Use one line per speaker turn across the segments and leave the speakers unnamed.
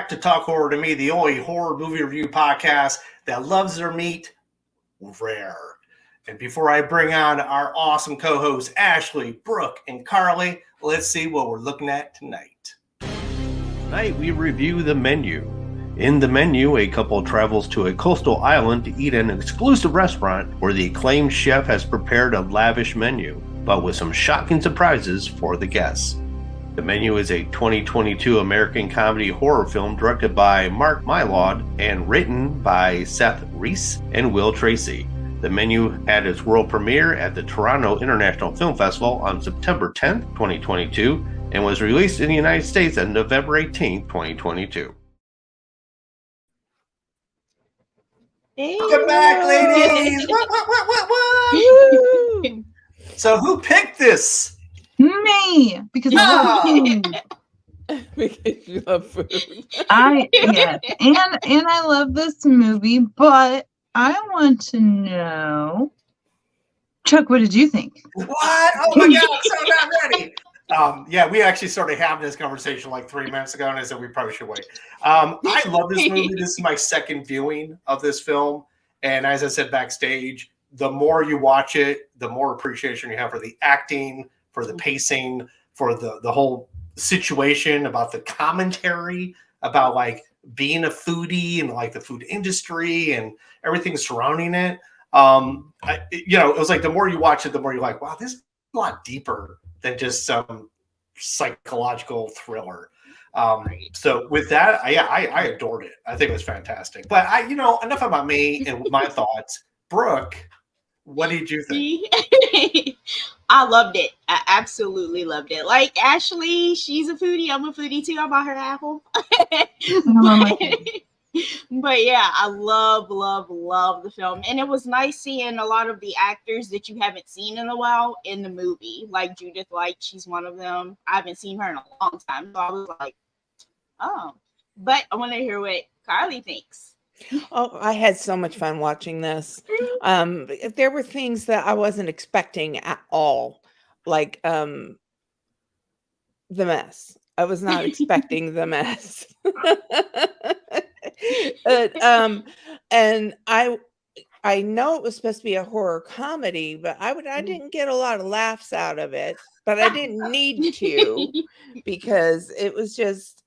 back to Talk Horror to Me, the only horror movie review podcast that loves their meat rare. And before I bring on our awesome co-hosts, Ashley, Brooke, and Carly, let's see what we're looking at tonight. Tonight we review The Menu. In The Menu, a couple travels to a coastal island to eat at an exclusive restaurant where the acclaimed chef has prepared a lavish menu, but with some shocking surprises for the guests. The Menu is a 2022 American comedy horror film directed by Mark Mylod and written by Seth, Reiss, and Tracy. The Menu had its world premiere at the Toronto International Film Festival on September 10th, 2022, and was released in the United States on November 18th, 2022. Welcome back, ladies! What? So who picked this?
Me, because I love food.
Because you love food.
And I love this movie, but I want to know, Chuck, what did you think?
What? Oh my God, I'm so not ready. We actually started having this conversation like 3 minutes ago, and I said we probably should wait. I love this movie. This is my second viewing of this film, and as I said backstage, the more you watch it, the more appreciation you have for the acting, for the pacing, for the whole situation, about the commentary, about like being a foodie and like the food industry and everything surrounding it. It was like the more you watch it, the more you're like, wow, this is a lot deeper than just some psychological thriller. So with that, I adored it. I think it was fantastic. But enough about me and my thoughts. Brooke, what did you think?
I loved it. I absolutely loved it. Like Ashley, she's a foodie. I'm a foodie too. I bought her apple. But yeah, I love the film. And it was nice seeing a lot of the actors that you haven't seen in a while in the movie. Like Judithlight, she's one of them. I haven't seen her in a long time. So I was like, oh. But I want to hear what Carly thinks.
Oh, I had so much fun watching this. There were things that I wasn't expecting at all, like the mess. I was not expecting the mess. And I know it was supposed to be a horror comedy, but I didn't get a lot of laughs out of it. But I didn't need to, because it was just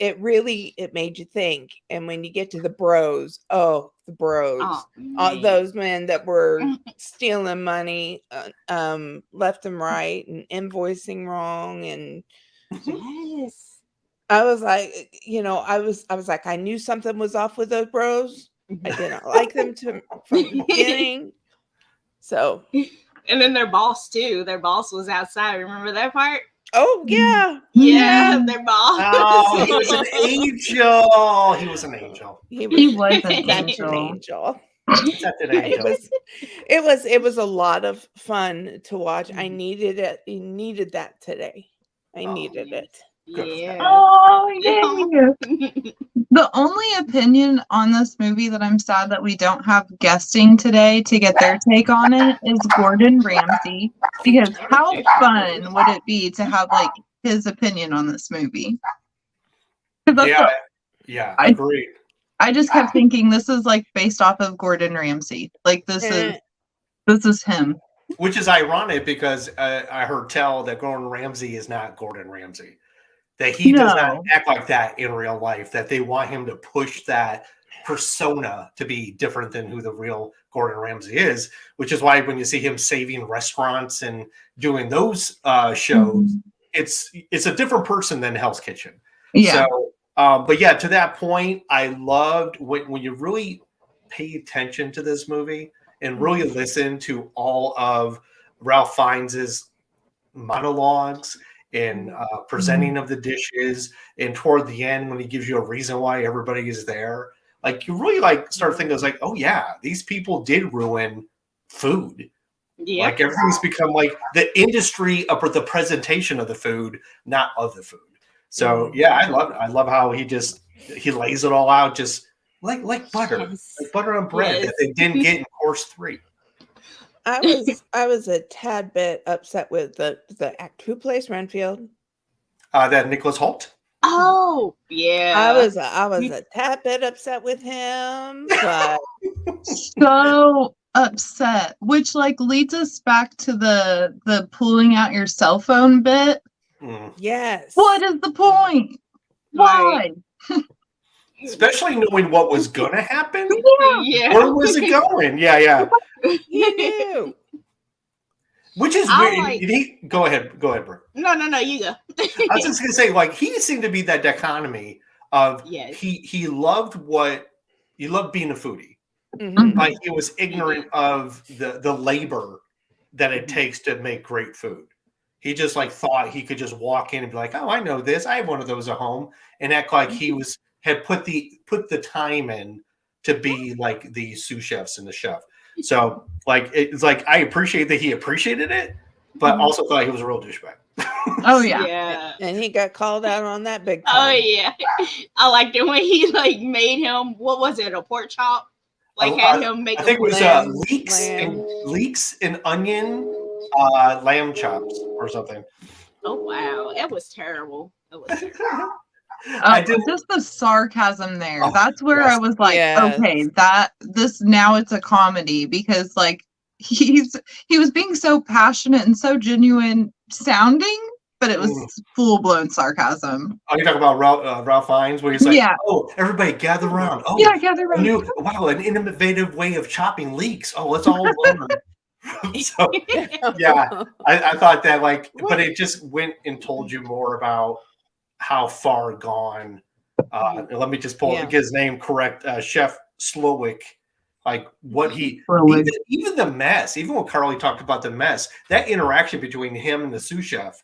it made you think. And when you get to the bros, all those men that were stealing money left and right and invoicing wrong. And
yes,
I was like, I was like, I knew something was off with those bros. I didn't like them from the beginning. So,
and then their boss too. Their boss was outside. Remember that part?
Oh yeah,
their boss.
Oh, he was an angel. He was an angel.
He was
an angel.
It was a lot of fun to watch. I needed it. I needed that today. I needed it.
Yeah.
Oh, yeah. The only opinion on this movie that I'm sad that we don't have guesting today to get their take on it is Gordon Ramsay, because how fun would it be to have like his opinion on this movie?
Yeah, agreed.
I just kept thinking this is like based off of Gordon Ramsay. Like this is him.
Which is ironic because I heard tell that Gordon Ramsay is not Gordon Ramsay. That he does not act like that in real life, that they want him to push that persona to be different than who the real Gordon Ramsay is, which is why when you see him saving restaurants and doing those shows, it's a different person than Hell's Kitchen.
Yeah.
So, but yeah, to that point, I loved when you really pay attention to this movie and really listen to all of Ralph Fiennes' monologues and presenting of the dishes, and toward the end when he gives you a reason why everybody is there, like you really like start thinking, like, oh yeah, these people did ruin food. Yeah, like everything's become like the industry of the presentation of the food, not of the food. So yeah, I love it. I love how he lays it all out just like butter, like butter on bread that they didn't get in course 3.
I was a tad bit upset with the actor who plays Renfield.
That Nicholas Hoult.
Oh, yeah.
I was a tad bit upset with him, but
So upset, which like leads us back to the pulling out your cell phone bit.
yes.
What is the point? Why?
Especially knowing what was going to happen.
Yeah.
Where was it going? Yeah.
You knew.
Which is
I
weird. Go ahead, Brooke.
No, you go.
I was just gonna say, like, he seemed to be that dichotomy of he loved being a foodie.
Mhm.
Like he was ignorant of the labor that it takes to make great food. He just like thought he could just walk in and be like, "Oh, I know this. I have one of those at home," and act like he had put the time in to be like the sous chefs and the chef. So like it's like I appreciate that he appreciated it, but also thought he was a real douchebag.
Oh yeah.
Yeah.
And he got called out on that big
Oh
time.
yeah. I liked it when he like made him, what was it, a pork chop? Like had him make
I think it was
lamb.
leeks and onion lamb chops or something.
Oh wow. It was terrible. It was terrible.
Just the sarcasm there.
Oh,
That's where
yes.
I was like,
Yes.
okay, now it's a comedy because like he was being so passionate and so genuine sounding, but it was full blown sarcasm.
Oh, you're talking about Ralph Fiennes, where he's like, "Oh, everybody gather around! Oh,
yeah, gather around!
an innovative way of chopping leeks! Oh, let's all learn." So, yeah, I thought that like, but it just went and told you more about how far gone. Let me just get his name correct. Chef Slowick. Like what even the mess, even when Carly talked about the mess, that interaction between him and the sous chef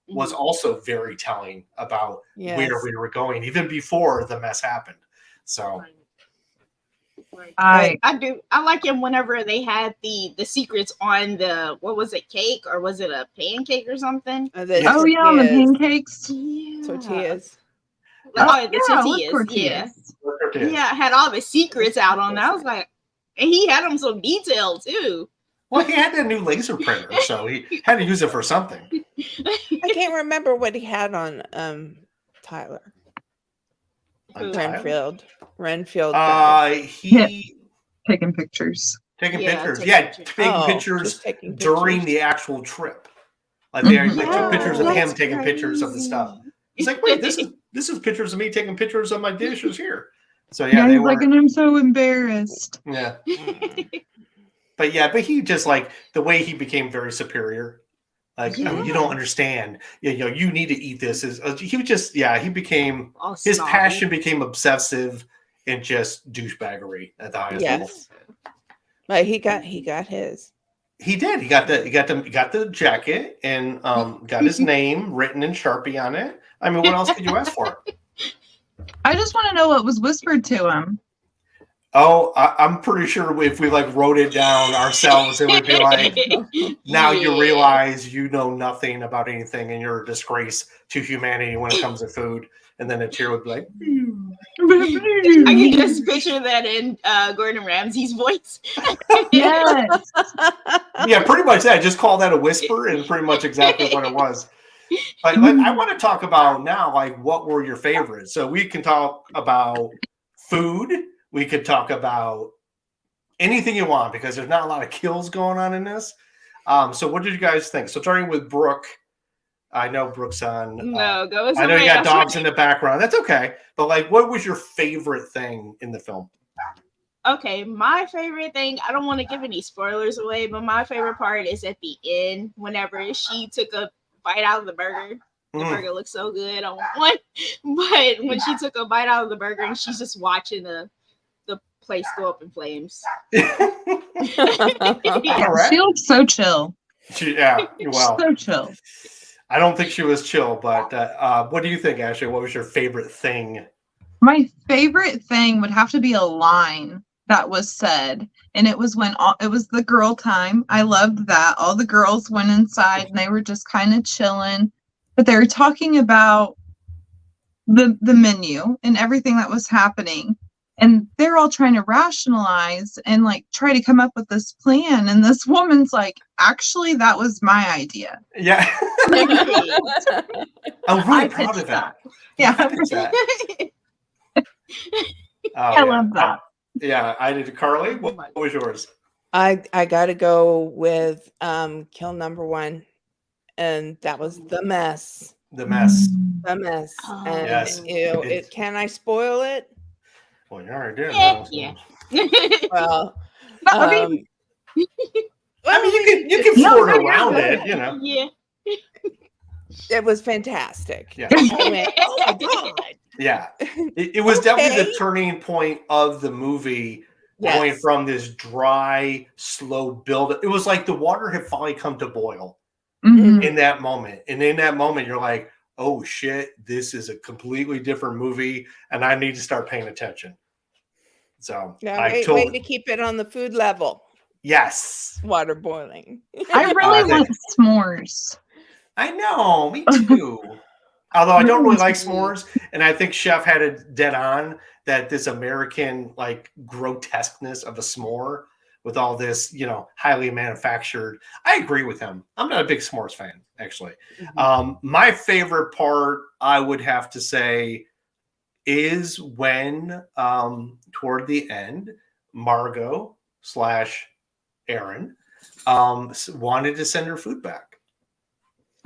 was also very telling about where we were going, even before the mess happened. So
I like him whenever they had the secrets on the, what was it, cake or was it a pancake or something?
On the pancakes.
Tortillas.
Tortillas. Yeah, had all the secrets out on that. I was like, and he had them so detailed too.
Well, he had that new laser printer, so he had to use it for something.
I can't remember what he had on Tyler. Renfield.
He taking pictures.
Taking pictures during the actual trip. Like they took pictures of him taking pictures of the stuff. He's like, wait, this is pictures of me taking pictures of my dishes here. So
he's like, and I'm so embarrassed.
Yeah. But he just like the way he became very superior. Like, oh, you don't understand. You need to eat this. He was just he became his passion became obsessive and just douchebaggery at the highest level.
But he got his.
He did. He got the jacket and got his name written in Sharpie on it. I mean, what else could you ask for?
I just want to know what was whispered to him.
Oh, I'm pretty sure if we like wrote it down ourselves, it would be like, now you realize you know nothing about anything and you're a disgrace to humanity when it comes to food. And then a tear would be like,
I can just picture that in Gordon Ramsay's voice.
Yes.
Yeah, pretty much that. Just call that a whisper and pretty much exactly what it was. But I want to talk about now, like, what were your favorites? So we can talk about food. We could talk about anything you want because there's not a lot of kills going on in this. So what did you guys think? So starting with Brooke, I know Brooke's on.
I know
you got dogs in the background. That's okay. But like, what was your favorite thing in the film?
Okay, my favorite thing, I don't want to give any spoilers away, but my favorite part is at the end, whenever she took a bite out of the burger. The burger looks so good on one. But when she took a bite out of the burger and she's just watching the place go up in flames.
Right. She looks so chill.
So
chill.
I don't think she was chill, but what do you think, Ashley? What was your favorite thing?
My favorite thing would have to be a line that was said, and it was when it was the girl time. I loved that. All the girls went inside and they were just kind of chilling, but they were talking about the menu and everything that was happening. And they're all trying to rationalize and like try to come up with this plan. And this woman's like, actually, that was my idea.
Yeah. I'm really proud of that.
Yeah, I love that.
Yeah, I did. Carly, what was yours?
I got to go with kill number 1, and that was the mess.
The mess.
The mess.
Oh.
And
Yes.
can I spoil it?
Well, you already did.
Yeah.
Well,
I mean,
you can
No,
flirt
no, you're
around
good.
it, you know.
Yeah.
it was fantastic.
Yeah.
I went, oh my god.
Yeah. It was definitely the
Okay.
turning point of the movie,
Yes.
going from this dry, slow build. It was like the water had finally come to boil
Mhm.
in that moment. And in that moment, you're like, oh shit, this is a completely different movie, and I need to start paying attention. So
Yeah,
I
way to keep it on the food level.
Yes.
Water boiling.
I really want s'mores.
I know, me too. Although I don't really like s'mores, and I think Chef had it dead on that this American like grotesqueness of a s'more with all this, highly manufactured. I agree with him. I'm not a big s'mores fan, actually. My favorite part, I would have to say, is when toward the end, Margot / Aaron wanted to send her food back.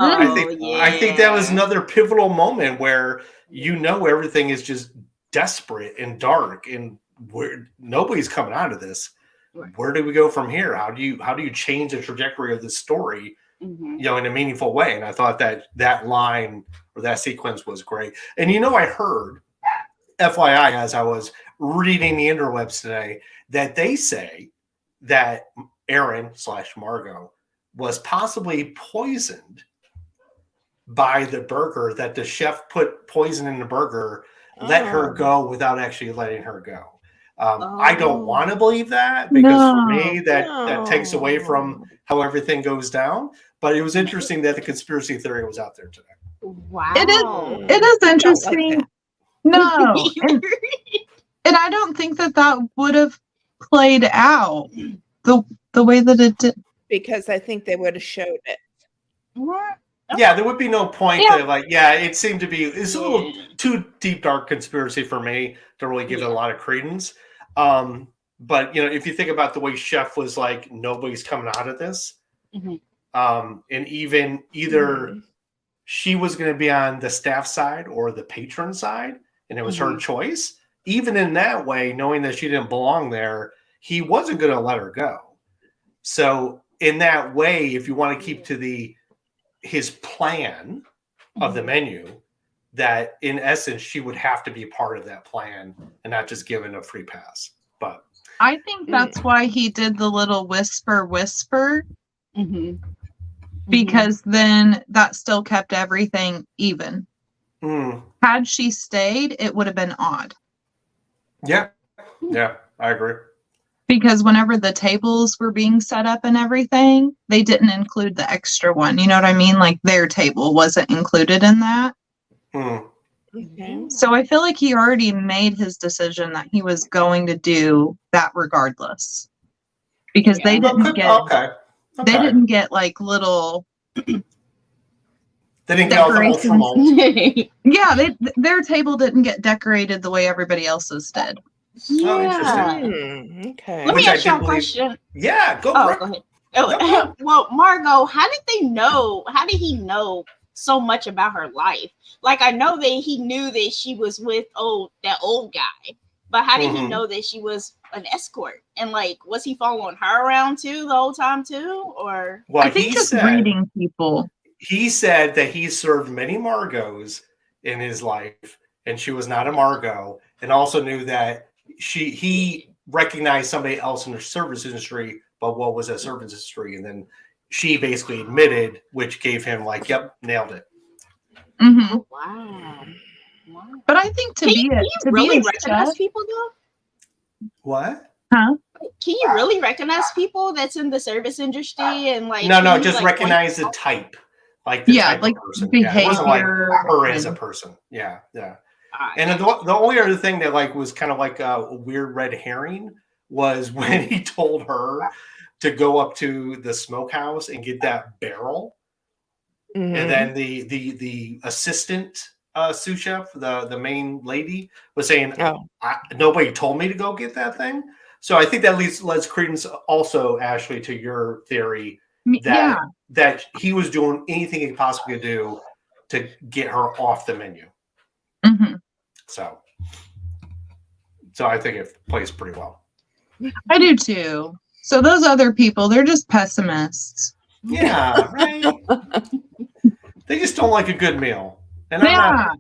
I think that was another pivotal moment where everything is just desperate and dark, and where nobody's coming out of this.
Right.
Where do we go from here? How do you change the trajectory of this story, in a meaningful way? And I thought that line or that sequence was great. And I heard, FYI, as I was reading the interwebs today, that they say that Aaron / Margot was possibly poisoned by the burger, that the chef put poison in the burger, let her go without actually letting her go. I don't want to believe that, because for me, that takes away from how everything goes down. But it was interesting that the conspiracy theory was out there today.
Wow.
It is interesting. No. And I don't think that would have played out the way that it did.
Because I think they would have showed it.
What?
Yeah, there would be no point to it seemed to be, it's a little too deep, dark conspiracy for me to really give it a lot of credence. But if you think about the way Chef was like, nobody's coming out of this. And even either she was going to be on the staff side or the patron side, and it was her choice. Even in that way, knowing that she didn't belong there, he wasn't going to let her go. So in that way, if you want to keep to his plan of the menu, that in essence she would have to be part of that plan and not just given a free pass. But
I think that's why he did the little whisper, because then that still kept everything even. Had she stayed, it would have been odd.
Yeah, I agree.
Because whenever the tables were being set up and everything, they didn't include the extra one. You know what I mean? Like their table wasn't included in that.
Okay.
So I feel like he already made his decision that he was going to do that regardless. Because they didn't they didn't get like little
they didn't get all the whole tumult.
Yeah, their table didn't get decorated the way everybody else's did.
Oh, interesting.
Okay.
Let me ask you a question.
Yeah, go
ahead. Well, Margot, how did he know so much about her life? Like, I know that he knew that she was with that old guy, but how did he know that she was an escort? And like, was he following her around too the whole time too? Or
I think just reading people.
He said that he served many Margaux in his life, and she was not a Margot, and also knew that he recognized somebody else in the service industry, but what was that service industry? And then she basically admitted, which gave him like, yep, nailed it.
Oh, wow.
But I think to
you really recognize
chef,
people though?
What?
Huh?
Can you really recognize people that's in the service industry and like?
No, just like recognize the type, like the type of person.
Behavior.
It wasn't like her as a person. Yeah. And the only other thing that like was kind of like a weird red herring was when he told her to go up to the smokehouse and get that barrel, and then the assistant sous chef, the main lady, was saying,
Oh.
nobody told me to go get that thing. So I think that lets credence also, Ashley, to your theory that he was doing anything he possibly could do to get her off the menu.
Mm-hmm.
So I think it plays pretty well.
I do too. So those other people, they're just pessimists.
Yeah, right. They just don't like a good meal. And
I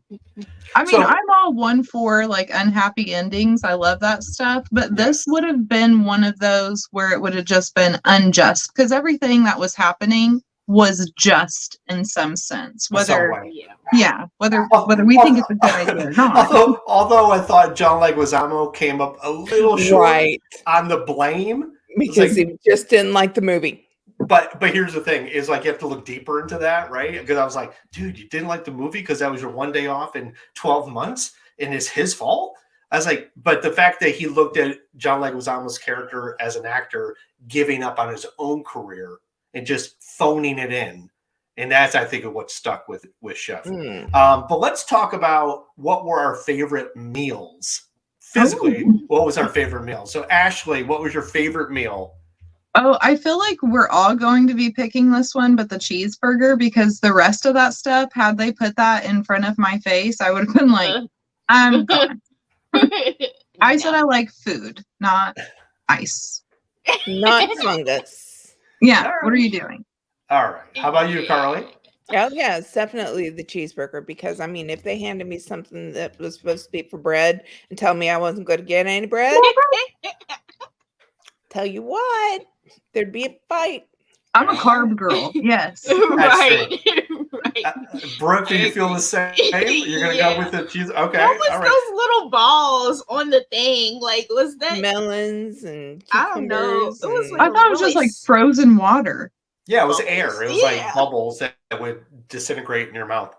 mean, I'm all one for like unhappy endings. I love that stuff. But this would have been one of those where it would have just been unjust because everything that was happening was just in some sense. Whether we think it's a good idea or not.
Although I thought John Leguizamo came up a little short on the blame
because he just didn't like the movie.
But here's the thing: is like you have to look deeper into that, right? Because I was like, dude, you didn't like the movie because that was your one day off in 12 months, and it's his fault. I was like, but the fact that he looked at John Leguizamo's character as an actor giving up on his own career and just phoning it in, and that's I think what stuck with Chef. But let's talk about what were our favorite meals physically. What was our favorite meal? So Ashley, what was your favorite meal?
Oh, I feel like we're all going to be picking this one, but the cheeseburger, because the rest of that stuff, had they put that in front of my face, I would have been like, I'm gone. I said I like food, not ice.
Not fungus.
Yeah, what are you doing?
All right. How about you, Carly?
Oh, yeah, it's definitely the cheeseburger because, I mean, if they handed me something that was supposed to be for bread and tell me I wasn't going to get any bread, tell you what, there'd be a fight.
I'm a carb girl. Yes.
Right.
Brooke, do you feel the same? You're going to go with the cheese? Okay.
What was those little balls on the thing? Like, was that
melons and cucumbers?
I don't know. It was like
I thought it was just like frozen water.
Yeah, it was air. It was like bubbles that would disintegrate in your mouth.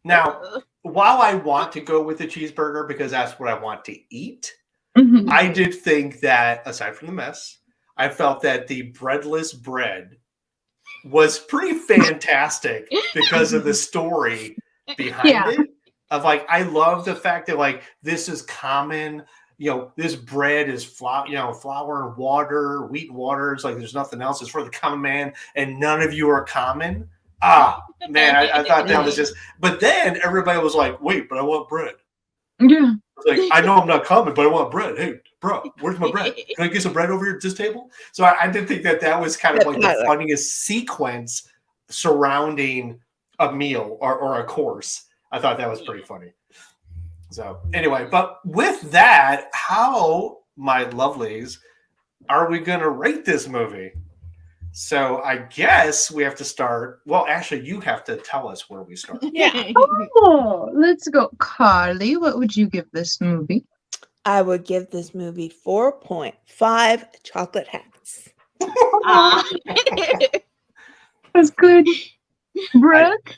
Now, while I want to go with the cheeseburger because that's what I want to eat, I did think that, aside from the mess, I felt that the breadless bread was pretty fantastic because of the story behind it. Of like, I love the fact that like this is common. You know, this bread is flour and water, wheat and water. It's like there's nothing else. It's for the common man, and none of you are common. Ah, man, I thought that was just. But then everybody was like, "Wait, but I want bread."
Yeah.
Like, I know I'm not common, but I want bread. Hey, bro, where's my bread? Can I get some bread over here at this table? So I did think that was kind of like the funniest sequence surrounding a meal or a course. I thought that was pretty funny. So anyway, but with that, how, my lovelies, are we going to rate this movie? So I guess we have to start. Well, Ashley, you have to tell us where we start.
Yeah.
Oh, let's go. Carly, what would you give this movie?
I would give this movie 4.5 chocolate hats.
That's good. Brooke?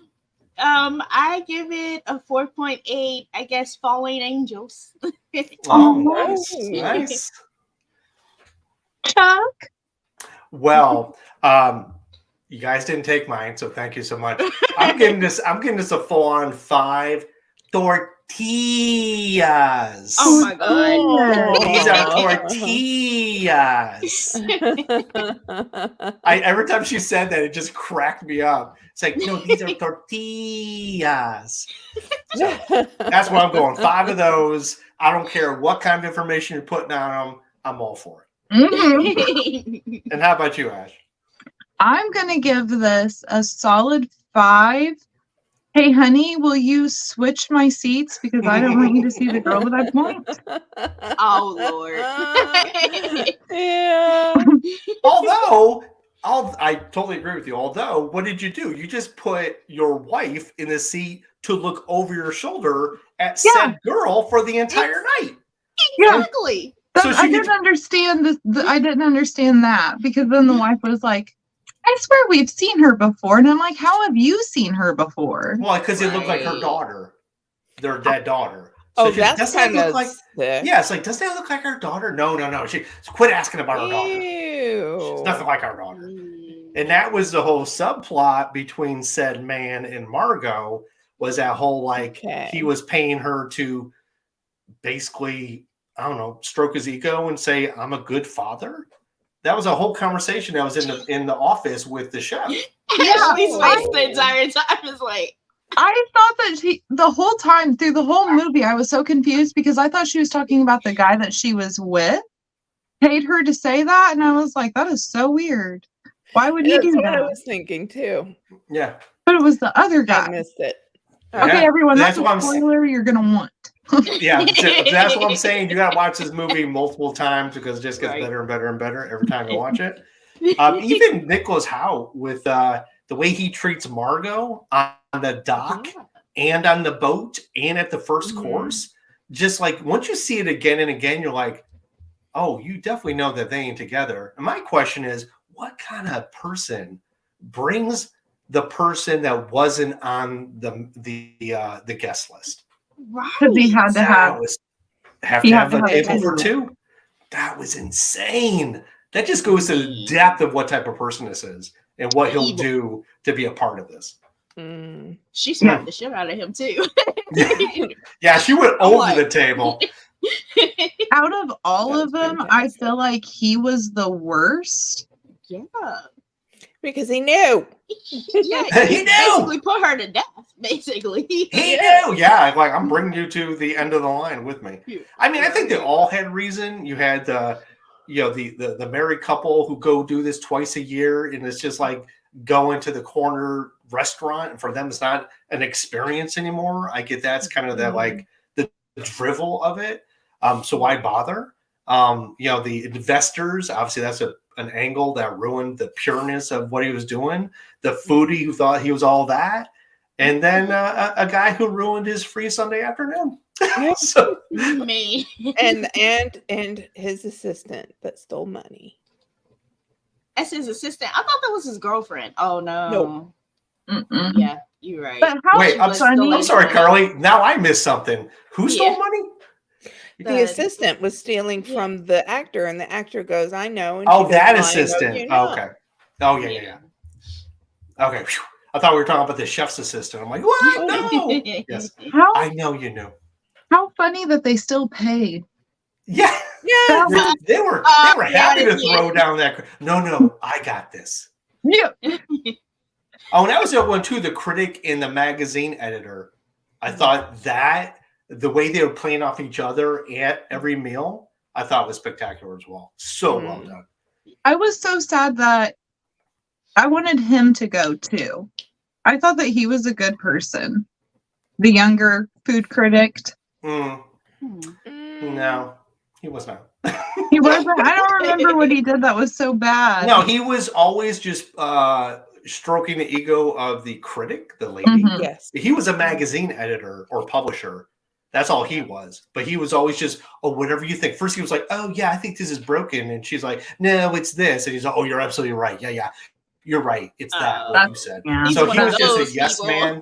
I give it a 4.8. I guess Falling Angels.
Nice.
Chuck?
Well, you guys didn't take mine, so thank you so much. I'm giving this a full-on 5 tortillas.
Oh my god!
These are tortillas. Every time she said that, it just cracked me up. It's like, no, these are tortillas. So that's what I'm going. 5 of those. I don't care what kind of information you're putting on them. I'm all for it. And how about you, Ash?
I'm going to give this a solid 5. Hey, honey, will you switch my seats? Because I don't want you to see the girl that I point.
Oh, Lord.
Yeah.
Although, I totally agree with you. Although, what did you do? You just put your wife in the seat to look over your shoulder at said girl for the entire night.
Exactly.
So
I didn't understand I didn't understand that because then the wife was like, I swear we've seen her before. And I'm like, how have you seen her before?
Well, because it looked like her daughter, their dead daughter.
So that's kind of
like, yeah, it's like, does that look like her daughter? No. She quit asking about her daughter. It's nothing like our daughter. And that was the whole subplot between said man and Margot, was that whole like
Okay.
he was paying her to basically, I don't know, stroke his ego and say, I'm a good father. That was a whole conversation that was in the office with the chef.
Ashley's face the entire time is like,
I thought that the whole time through the whole movie, I was so confused because I thought she was talking about the guy that she was with, paid her to say that. And I was like, that is so weird. Why would he do
That's what I
that?
was thinking too.
Yeah.
But it was the other guy.
I missed it.
Okay,
Yeah,
everyone, that's
what
a
I'm saying.
spoiler you're going to want.
Yeah, that's what I'm saying. You got to watch this movie multiple times because it just gets
Right.
better and better and better every time you watch it. Even Nicholas Hoult with the way he treats Margot on the dock and on the boat and at the first course, just like once you see it again and again, you're like, oh, you definitely know that they ain't together. And my question is, what kind of person brings the person that wasn't on the guest list?
Because he had to have.
Have
He
to
had
have
to
a
have
table for
two.
two. That was insane. That just goes to the depth of what type of person this is and what he'll do to be a part of this.
She smacked the shit out of him too.
Yeah, she went over the table.
Out of all
That
of
was
them, I
fantastic.
feel like he was the worst.
Yeah.
Because he knew.
Yeah,
He knew.
basically put her to death, basically.
He knew. Yeah, like I'm bringing you to the end of the line with me. I mean, I think they all had reason. You had the married couple who go do this twice a year, and it's just like going to the corner restaurant, and for them it's not an experience anymore. I get that's kind of that like the drivel of it. So why bother? The investors, obviously that's an angle that ruined the pureness of what he was doing. The foodie who thought he was all that, and then a guy who ruined his free Sunday afternoon. So,
Me.
And his assistant that stole money.
That's his assistant. I thought that was his girlfriend. Oh no.
Mm-mm.
Yeah, you're right.
But how
wait, I'm
funny.
sorry, Carly. Now I missed something. Who stole money?
The assistant was stealing from the actor, and the actor goes, "I know." And
Oh,
she goes,
that
"I know
assistant.
you know."
Okay. Oh yeah. Okay. Phew. I thought we were talking about the chef's assistant. I'm like, what? No. Yes. I know you knew.
How funny that they still paid.
Yeah.
Yeah.
They were happy to throw down that. No, I got this.
Yeah.
Oh, and that was the one too. The critic and the magazine editor. I thought that the way they were playing off each other at every meal, I thought was spectacular as well. So well done.
I was so sad that I wanted him to go too. I thought that he was a good person. The younger food critic.
No, he was not.
He wasn't. I don't remember what he did that was so bad.
No, he was always just stroking the ego of the critic, the lady.
Yes.
He was a magazine editor or publisher. That's all he was. But he was always just, oh, whatever you think. First, he was like, oh, yeah, I think this is broken. And she's like, no, it's this. And he's like, oh, you're absolutely right. Yeah. You're right. It's that, what you said.
Yeah.
So he was just a yes man.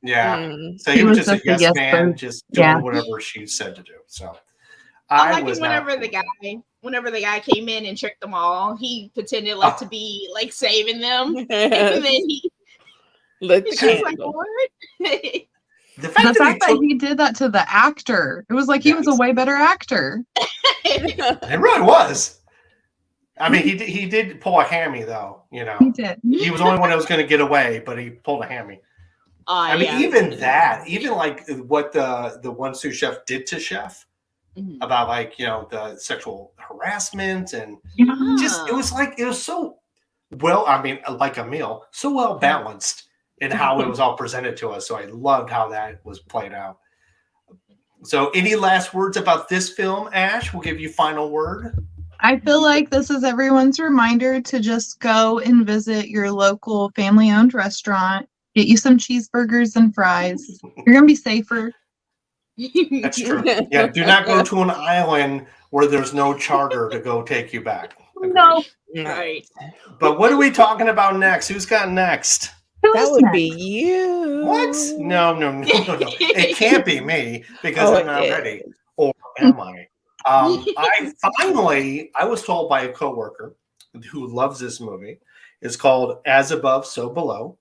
Yeah. So he was just a yes man, just doing whatever she said to do. So
I like it whenever the guy came in and tricked them all, he pretended like to be like saving them. And then he
lit the
she was like,
candle.
what?
The
fact that he did that to the actor, it was like he was a way better actor.
It really was. I mean, he did pull a hammy though. You know,
He did.
He was the only one that was going to get away, but he pulled a hammy. I mean, even like what the one sous chef did to Chef about like the sexual harassment and just it was so well. I mean, like a meal, so well balanced in how it was all presented to us. So I loved how that was played out. So, any last words about this film, Ash? We'll give you final word.
I feel like this is everyone's reminder to just go and visit your local family-owned restaurant. Get you some cheeseburgers and fries. You're going to be safer.
That's true. Yeah, do not go to an island where there's no charter to go take you back. Agreed.
No.
Right.
But what are we talking about next? Who's got next?
That would be you.
What? No. It can't be me because I'm not ready. Or am I? I was told by a coworker who loves this movie. It's called As Above, So Below.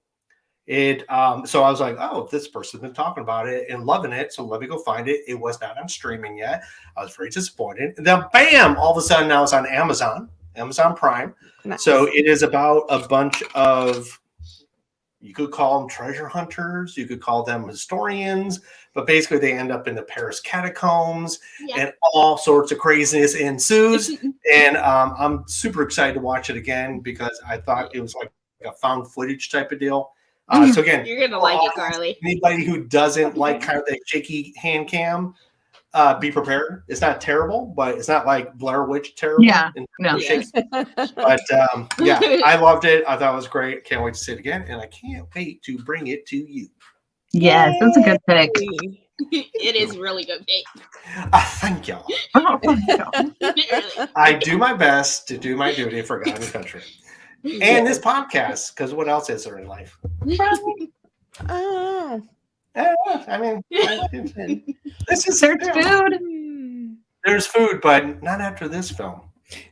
So I was like, oh, this person's been talking about it and loving it. So let me go find it. It was not on streaming yet. I was very disappointed. And then bam, all of a sudden now it's on Amazon Prime.
Nice.
So it is about a bunch of, you could call them treasure hunters, you could call them historians, but basically they end up in the Paris catacombs and all sorts of craziness ensues. And I'm super excited to watch it again because I thought it was like a found footage type of deal. So again,
you're gonna like it, Carly.
Anybody who doesn't like kind of the shaky hand cam, be prepared. It's not terrible, but it's not like Blair Witch terrible.
Yeah, no.
But yeah, I loved it. I thought it was great. Can't wait to see it again, and I can't wait to bring it to you.
Yes, that's a good pick.
It is really good pick.
Thank y'all.
Oh, my God.
I do my best to do my duty for God and country. And this podcast, because what else is there in life?
Oh.
I mean, this is
There's food.
There's food, but not after this film.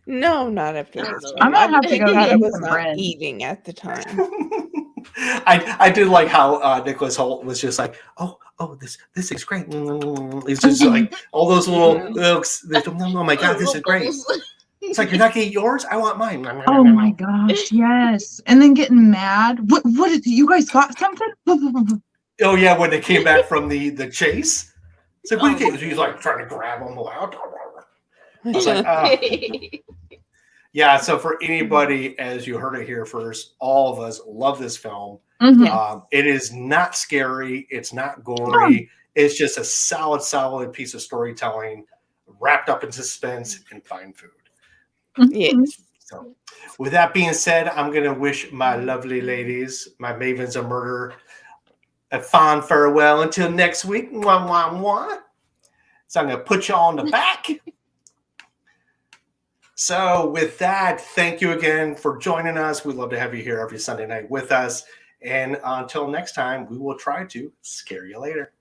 No, not after this.
I'm gonna have to go
I
get
was
some
not
bread.
eating at the time.
I did like how Nicholas Hoult was just like, oh, this is great. He's just like all those little, oh my God, this is great. It's like, you're not gonna eat yours? I want mine.
Oh my gosh, yes. And then getting mad. What did you guys got something?
Oh yeah, when they came back from the chase. It's like, what did he's like trying to grab them out. I was like, oh. Yeah, so for anybody, as you heard it here first, all of us love this film.
Mm-hmm.
It is not scary. It's not gory. It's just a solid piece of storytelling wrapped up in suspense and fine food.
Yes.
So with that being said, I'm going to wish my lovely ladies, my mavens of murder, a fond farewell until next week. Mwah, mwah, mwah. So I'm going to put you on the back. So with that, thank you again for joining us. We'd love to have you here every Sunday night with us. And until next time, we will try to scare you later.